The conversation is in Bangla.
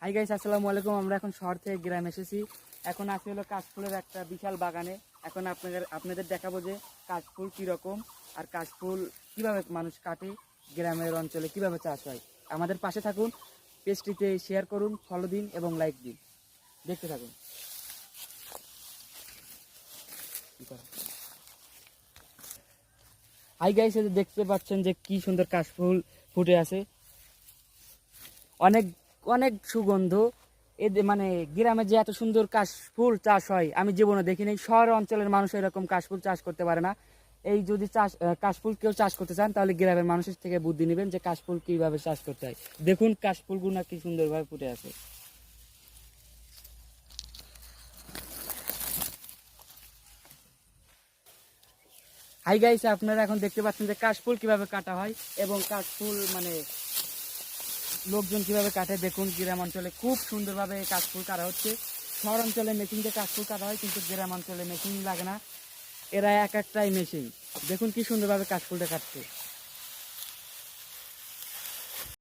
হাই গাইস, আসসালামু আলাইকুম। আমরা এখন শহর থেকে গ্রামে এসেছি। এখন আছি হলো কাশফুলের একটা বিশাল বাগানে। এখন আপনাদের দেখাবো যে কাশফুল কীরকম আর কাশফুল কিভাবে মানুষ কাটে, গ্রামের অঞ্চলে কিভাবে চাষ হয়। আমাদের পাশে থাকুন, পেজটিতে শেয়ার করুন, ফলো দিন এবং লাইক দিন। দেখতে থাকুন। হাই গাইস, এই যে দেখতে পাচ্ছেন যে কি সুন্দর কাশফুল ফুটে আছে। অনেক অনেক সুগন্ধ। এদের মানে গ্রামে যে এত সুন্দর কাশফুল চাষ হয় আমি জীবনে দেখিনি। শহর অঞ্চলের মানুষ এরকম কাশফুল চাষ করতে পারে না। এই যদি কাশফুল কেউ চাষ করতে চান তাহলে গ্রামের মানুষের থেকে বুদ্ধি নেবেন যে কাশফুল কিভাবে চাষ করতে হয়। দেখুন কাশফুলগুলো কি সুন্দরভাবে ফুটে আছে। হাই গাইস, আপনারা এখন দেখতে পাচ্ছেন যে কাশফুল কিভাবে কাটা হয় এবং কাশফুল মানে লোকজন কিভাবে কাটে। দেখুন গ্রাম অঞ্চলে খুব সুন্দরভাবে কাশফুল কাটা হচ্ছে। শহর অঞ্চলে মেশিন দিয়ে কাশফুল কাটা হয়, কিন্তু গ্রাম অঞ্চলে মেশিন লাগে না, এরা এক একটাই মেশিন। দেখুন কি সুন্দরভাবে কাশফুলটা কাটছে।